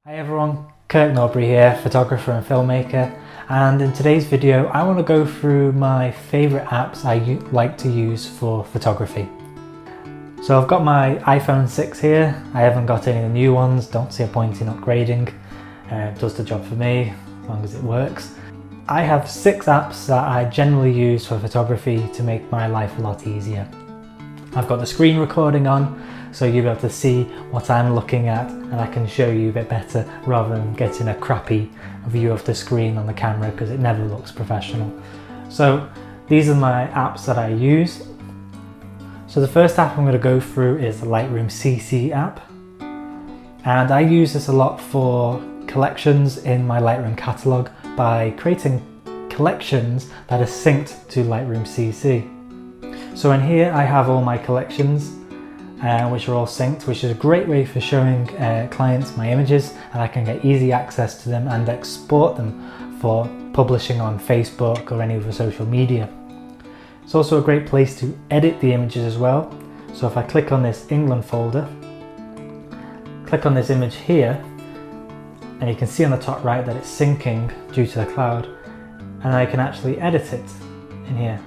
Hi everyone, Kirk Norbury here, photographer and filmmaker, and in today's video I want to go through my favourite apps I like to use for photography. So I've got my iPhone 6 here. I haven't got any of the new ones, don't see a point in upgrading. It does the job for me, as long as it works. I have 6 apps that I generally use for photography to make my life a lot easier. I've got the screen recording on, so you'll be able to see what I'm looking at and I can show you a bit better rather than getting a crappy view of the screen on the camera because it never looks professional. So these are my apps that I use. So the first app I'm going to go through is the Lightroom Cc App, and I use this a lot for collections in my Lightroom catalogue by creating collections that are synced to Lightroom Cc. So in here I have all my collections which are all synced, which is a great way for showing clients my images, and I can get easy access to them and export them for publishing on Facebook or any other social media. It's also a great place to edit the images as well. So if I click on this England folder, click on this image here, and you can see on the top right that it's syncing due to the cloud, and I can actually edit it in here.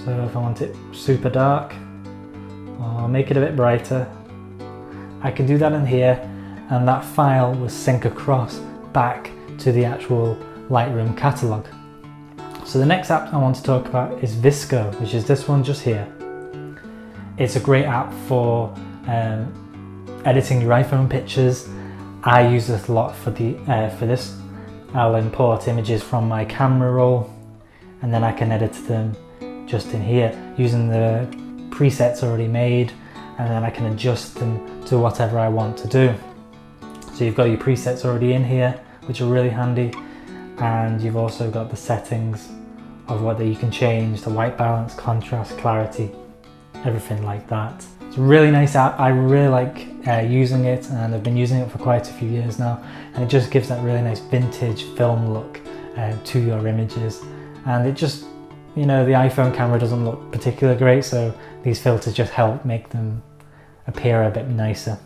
So if I want it super dark, or make it a bit brighter, I can do that in here, and that file will sync across back to the actual Lightroom catalogue. So the next app I want to talk about is Visco, which is this one just here. It's a great app for editing your iPhone pictures. I use this a lot for this. I'll import images from my camera roll and then I can edit them just in here using the presets already made, and then I can adjust them to whatever I want to do. So you've got your presets already in here, which are really handy, and you've also got the settings of whether you can change the white balance, contrast, clarity, everything like that. It's a really nice app. I really like using it, and I've been using it for quite a few years now, and it just gives that really nice vintage film look to your images. And it just, you know, the iPhone camera doesn't look particularly great, so these filters just help make them appear a bit nicer.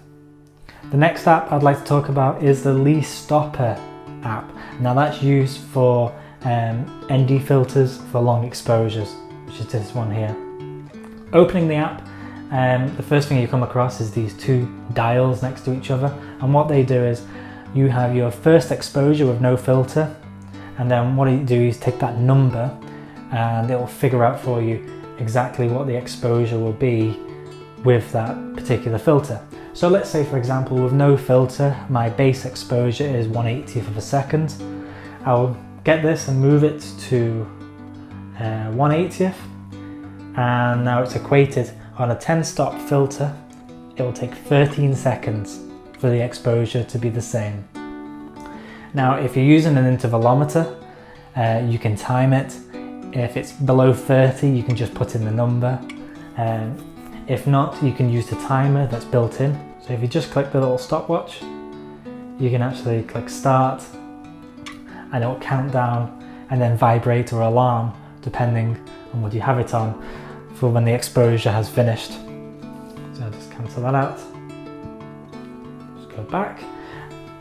The next app I'd like to talk about is the Lee Stopper app. Now that's used for ND filters for long exposures, which is this one here. Opening the app, the first thing you come across is these 2 dials next to each other, and what they do is you have your first exposure with no filter, and then what you do is take that number and it will figure out for you exactly what the exposure will be with that particular filter. So let's say, for example, with no filter, my base exposure is 1/80th of a second. I'll get this and move it to 1/80th, and now it's equated on a 10-stop filter. It will take 13 seconds for the exposure to be the same. Now, if you're using an intervalometer, you can time it. If it's below 30, you can just put in the number. If not, you can use the timer that's built in. So if you just click the little stopwatch, you can actually click start, and it will count down and then vibrate or alarm depending on what you have it on for when the exposure has finished. So I'll just cancel that out. Just go back.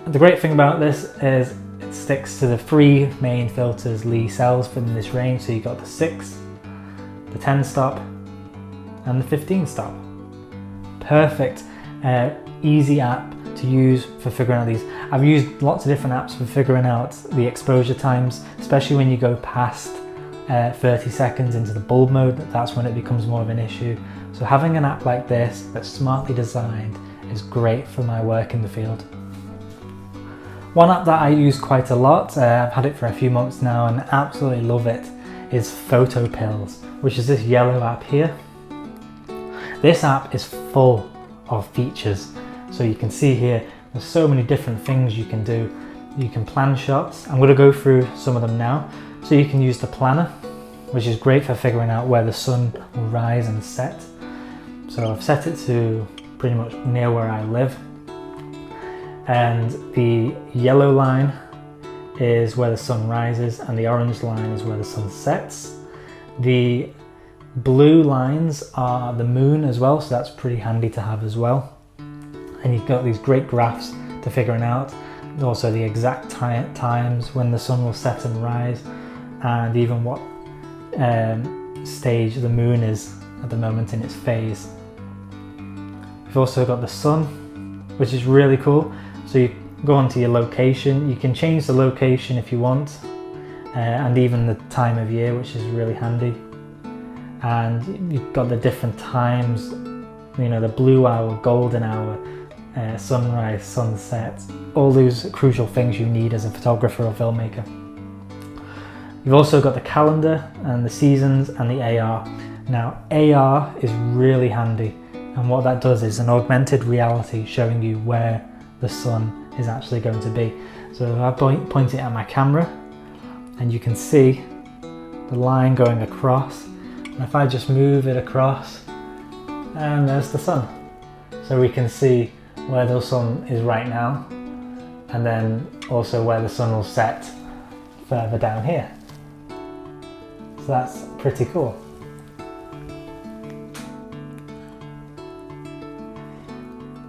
And the great thing about this is it sticks to the 3 main filters Lee sells within this range. So you've got the 6, the 10 stop, and the 15 stop. Perfect, easy app to use for figuring out these. I've used lots of different apps for figuring out the exposure times, especially when you go past 30 seconds into the bulb mode. That's when it becomes more of an issue. So having an app like this that's smartly designed is great for my work in the field. One app that I use quite a lot, I've had it for a few months now and absolutely love it, is Photo Pills, which is this yellow app here. This app is full of features. So you can see here, there's so many different things you can do. You can plan shots. I'm going to go through some of them now. So you can use the planner, which is great for figuring out where the sun will rise and set. So I've set it to pretty much near where I live. And the yellow line is where the sun rises and the orange line is where the sun sets. The blue lines are the moon as well, so that's pretty handy to have as well. And you've got these great graphs to figuring out. Also the exact times when the sun will set and rise, and even what stage the moon is at the moment in its phase. We've also got the sun, which is really cool. So you go onto your location, you can change the location if you want, and even the time of year, which is really handy. And you've got the different times, you know, the blue hour, golden hour, sunrise, sunset, all those crucial things you need as a photographer or filmmaker. You've also got the calendar and the seasons and the AR. Now AR is really handy, and what that does is an augmented reality showing you where the sun is actually going to be. So I point it at my camera and you can see the line going across, and if I just move it across, and there's the sun. So we can see where the sun is right now, and then also where the sun will set further down here. So that's pretty cool.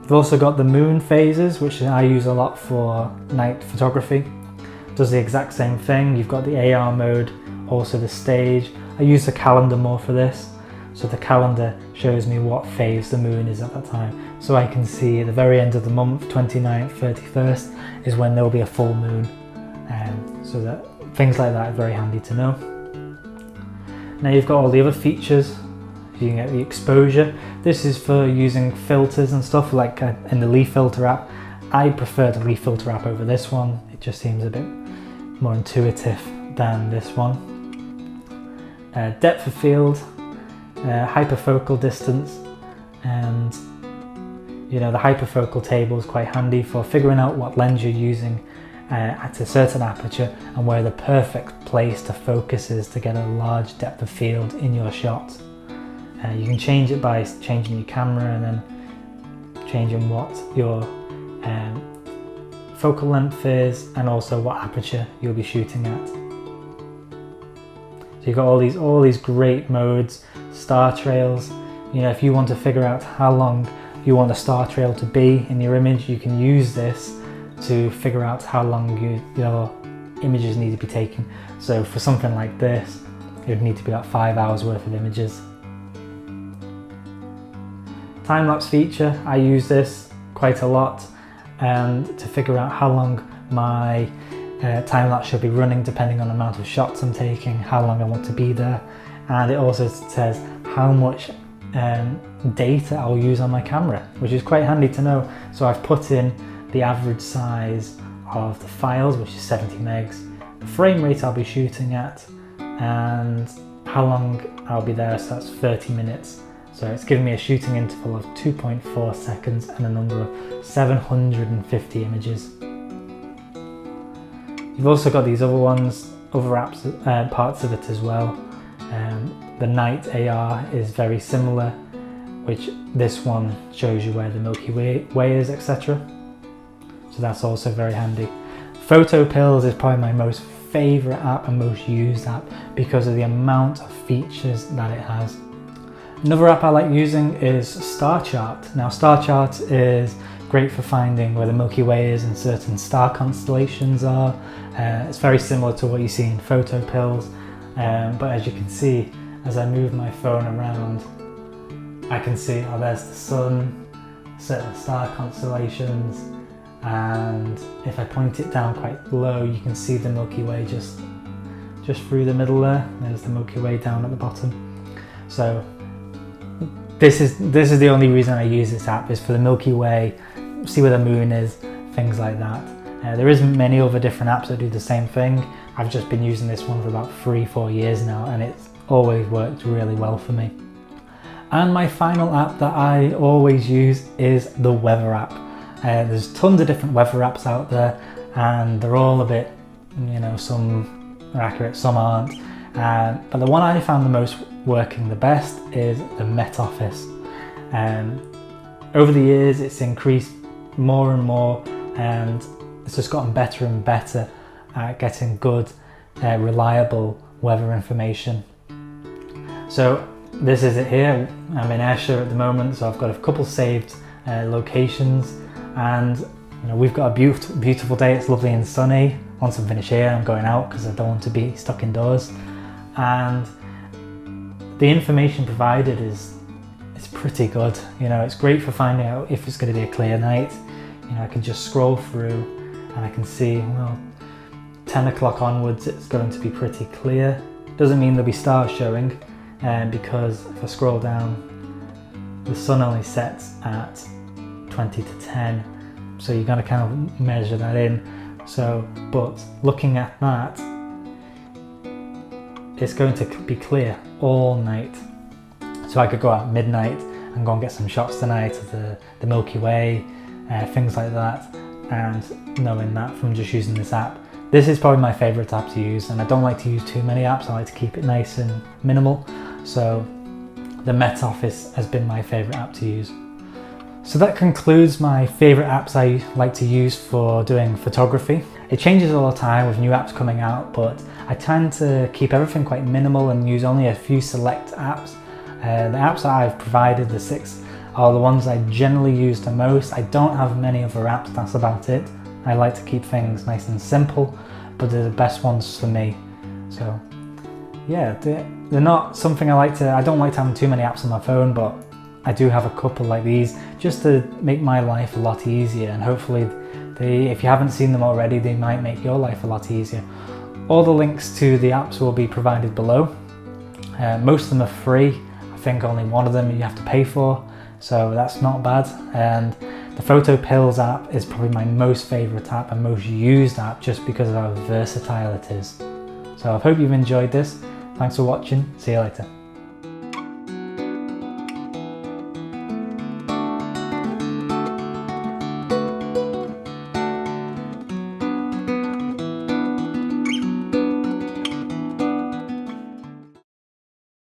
We've also got the moon phases, which I use a lot for night photography. Does the exact same thing. You've got the AR mode, also the stage. I use the calendar more for this. So the calendar shows me what phase the moon is at that time. So I can see at the very end of the month, 29th, 31st, is when there will be a full moon. So that things like that are very handy to know. Now you've got all the other features. You can get the exposure. This is for using filters and stuff like in the Leaf Filter app. I prefer the Leaf Filter app over this one. It just seems a bit more intuitive than this one. Depth of field, hyperfocal distance, and you know, the hyperfocal table is quite handy for figuring out what lens you're using at a certain aperture and where the perfect place to focus is to get a large depth of field in your shot. You can change it by changing your camera and then changing what your focal length is and also what aperture you'll be shooting at. So you've got all these great modes, star trails. You know, if you want to figure out how long you want the star trail to be in your image, you can use this to figure out how long your images need to be taken. So for something like this, it would need to be about 5 hours worth of images. Time-lapse feature, I use this quite a lot to figure out how long my time-lapse should be running depending on the amount of shots I'm taking, how long I want to be there, and it also says how much data I'll use on my camera, which is quite handy to know. So I've put in the average size of the files, which is 70 megs, the frame rate I'll be shooting at, and how long I'll be there, so that's 30 minutes. So it's giving me a shooting interval of 2.4 seconds and a number of 750 images. You've also got these other ones, other apps, parts of it as well. The night AR is very similar, which this one shows you where the Milky Way is, etc. So that's also very handy. Photo Pills is probably my most favourite app and most used app because of the amount of features that it has. Another app I like using is Star Chart. Now Star Chart is great for finding where the Milky Way is and certain star constellations are. It's very similar to what you see in Photo Pills, but as you can see, as I move my phone around, I can see, oh, there's the sun, certain star constellations, and if I point it down quite low, you can see the Milky Way just through the middle there. There's the Milky Way down at the bottom. So this is the only reason I use this app, is for the Milky Way, see where the moon is, things like that. There isn't many other different apps that do the same thing. I've just been using this one for about 3-4 years now, and it's always worked really well for me. And my final app that I always use is the weather app. There's tons of different weather apps out there, and they're all a bit, you know, some are accurate, some aren't. But the one I found the most working the best is the Met Office. Over the years it's increased more and more, and it's just gotten better and better at getting good, reliable weather information. So this is it here. I'm in Ayrshire at the moment, so I've got a couple saved locations, and You know, we've got a beautiful day, it's lovely and sunny. Once I'm finished here, I'm going out because I don't want to be stuck indoors. And the information provided is pretty good. You know, it's great for finding out if it's going to be a clear night. You know, I can just scroll through and I can see, well, 10 o'clock onwards it's going to be pretty clear. Doesn't mean there'll be stars showing, because if I scroll down, the sun only sets at 20 to 10, so you're going to kind of measure that in. So, but looking at that, it's going to be clear all night. So I could go out at midnight and go and get some shots tonight of the Milky Way, things like that, and knowing that from just using this app. This is probably my favourite app to use, and I don't like to use too many apps. I like to keep it nice and minimal. So the Met Office has been my favourite app to use. So that concludes my favourite apps I like to use for doing photography. It changes all the time with new apps coming out, but I tend to keep everything quite minimal and use only a few select apps. The apps that I've provided, the 6, are the ones I generally use the most. I don't have many other apps, that's about it. I like to keep things nice and simple, but they're the best ones for me. So yeah, they're not something I don't like to have too many apps on my phone, but I do have a couple like these just to make my life a lot easier, and hopefully if you haven't seen them already, they might make your life a lot easier. All the links to the apps will be provided below. Most of them are free. I think only one of them you have to pay for, so that's not bad. And the Photo Pills app is probably my most favourite app and most used app, just because of how versatile it is. So I hope you've enjoyed this. Thanks for watching. See you later.